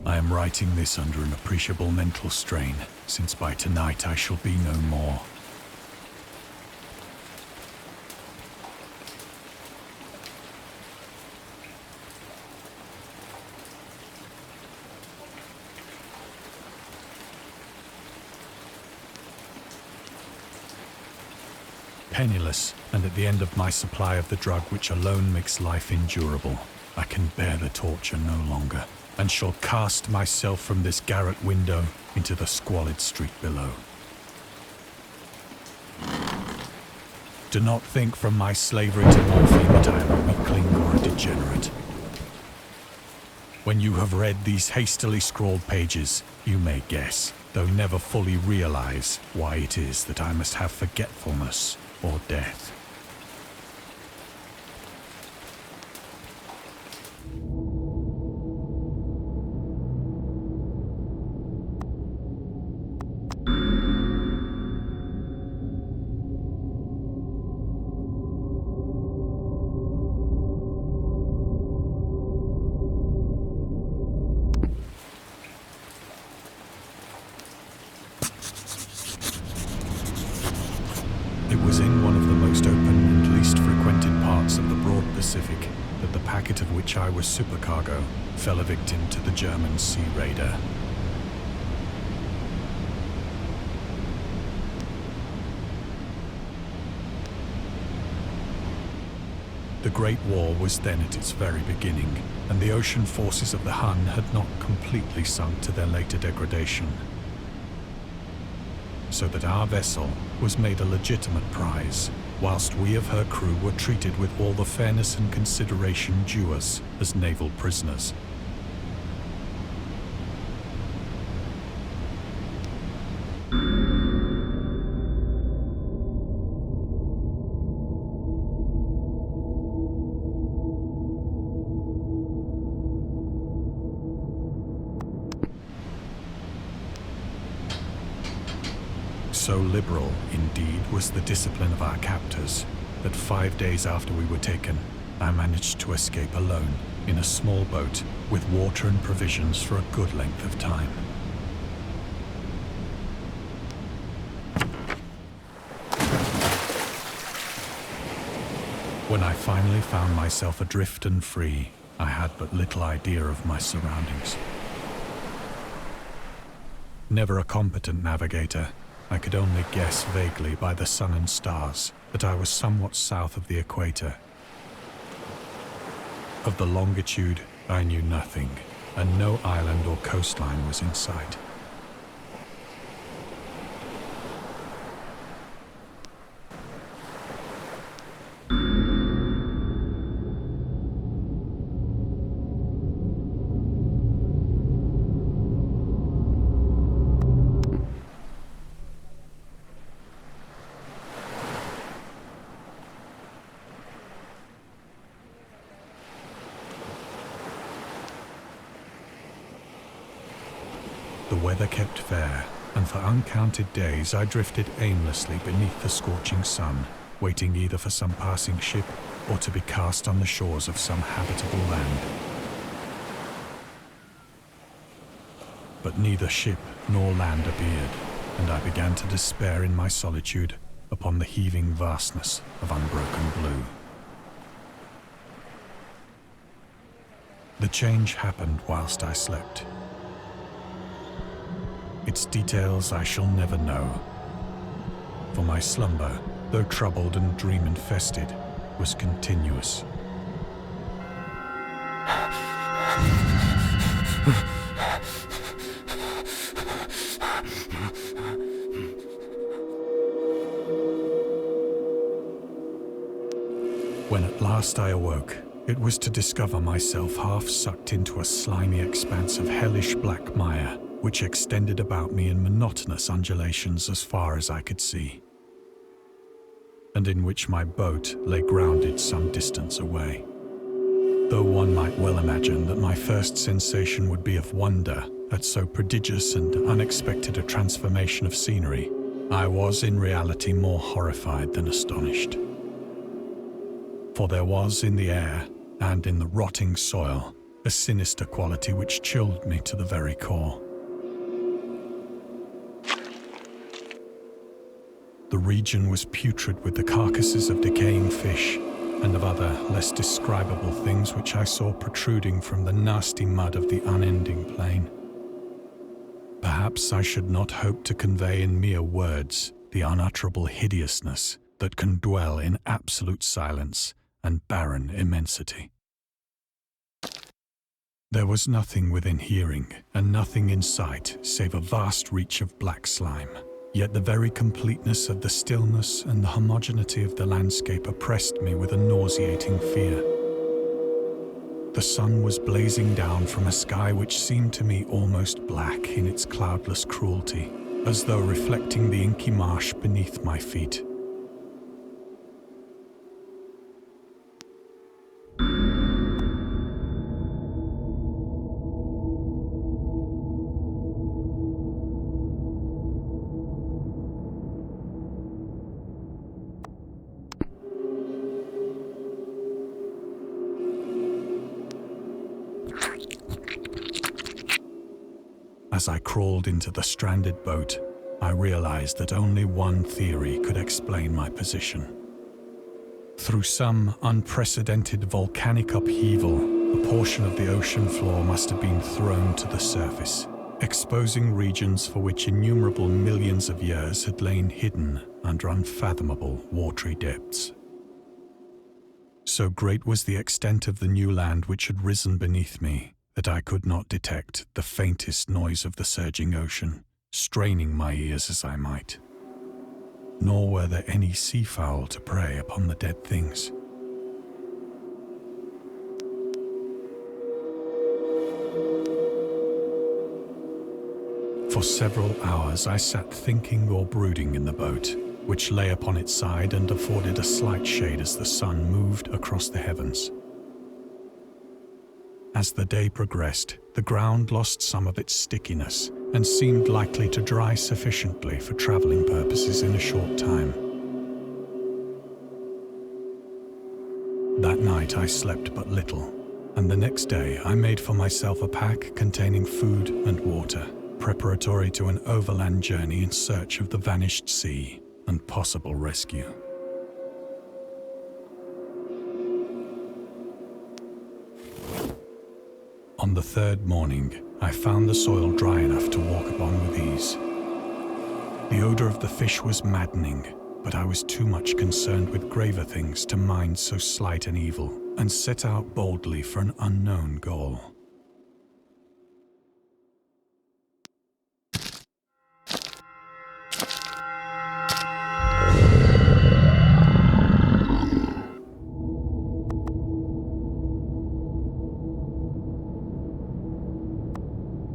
I am writing this under an appreciable mental strain, since by tonight I shall be no more. Penniless, and at the end of my supply of the drug which alone makes life endurable, I can bear the torture no longer, and shall cast myself from this garret window into the squalid street below. Do not think from my slavery to morphine that I am a weakling or a degenerate. When you have read these hastily scrawled pages, you may guess, though never fully realize, why it is that I must have forgetfulness or death. It was in one of the most open and least frequented parts of the broad Pacific that the packet of which I was supercargo fell a victim to the German sea raider. The Great War was then at its very beginning, and the ocean forces of the Hun had not completely sunk to their later degradation, so that our vessel was made a legitimate prize, whilst we of her crew were treated with all the fairness and consideration due us as naval prisoners. So liberal, indeed, was the discipline of our captors, that 5 days after we were taken, I managed to escape alone, in a small boat, with water and provisions for a good length of time. When I finally found myself adrift and free, I had but little idea of my surroundings. Never a competent navigator, I could only guess vaguely by the sun and stars that I was somewhat south of the equator. Of the longitude, I knew nothing, and no island or coastline was in sight. The weather kept fair, and for uncounted days I drifted aimlessly beneath the scorching sun, waiting either for some passing ship or to be cast on the shores of some habitable land. But neither ship nor land appeared, and I began to despair in my solitude upon the heaving vastness of unbroken blue. The change happened whilst I slept. Its details I shall never know, for my slumber, though troubled and dream-infested, was continuous. When at last I awoke, it was to discover myself half sucked into a slimy expanse of hellish black mire, which extended about me in monotonous undulations as far as I could see, and in which my boat lay grounded some distance away. Though one might well imagine that my first sensation would be of wonder at so prodigious and unexpected a transformation of scenery, I was in reality more horrified than astonished. For there was in the air and in the rotting soil a sinister quality which chilled me to the very core. The region was putrid with the carcasses of decaying fish and of other, less describable things which I saw protruding from the nasty mud of the unending plain. Perhaps I should not hope to convey in mere words the unutterable hideousness that can dwell in absolute silence and barren immensity. There was nothing within hearing and nothing in sight save a vast reach of black slime. Yet the very completeness of the stillness and the homogeneity of the landscape oppressed me with a nauseating fear. The sun was blazing down from a sky which seemed to me almost black in its cloudless cruelty, as though reflecting the inky marsh beneath my feet. As I crawled into the stranded boat, I realized that only one theory could explain my position. Through some unprecedented volcanic upheaval, a portion of the ocean floor must have been thrown to the surface, exposing regions for which innumerable millions of years had lain hidden under unfathomable watery depths. So great was the extent of the new land which had risen beneath me, that I could not detect the faintest noise of the surging ocean, straining my ears as I might. Nor were there any seafowl to prey upon the dead things. For several hours I sat thinking or brooding in the boat, which lay upon its side and afforded a slight shade as the sun moved across the heavens. As the day progressed, the ground lost some of its stickiness and seemed likely to dry sufficiently for traveling purposes in a short time. That night I slept but little, and the next day I made for myself a pack containing food and water, preparatory to an overland journey in search of the vanished sea and possible rescue. On the third morning, I found the soil dry enough to walk upon with ease. The odor of the fish was maddening, but I was too much concerned with graver things to mind so slight an evil, and set out boldly for an unknown goal.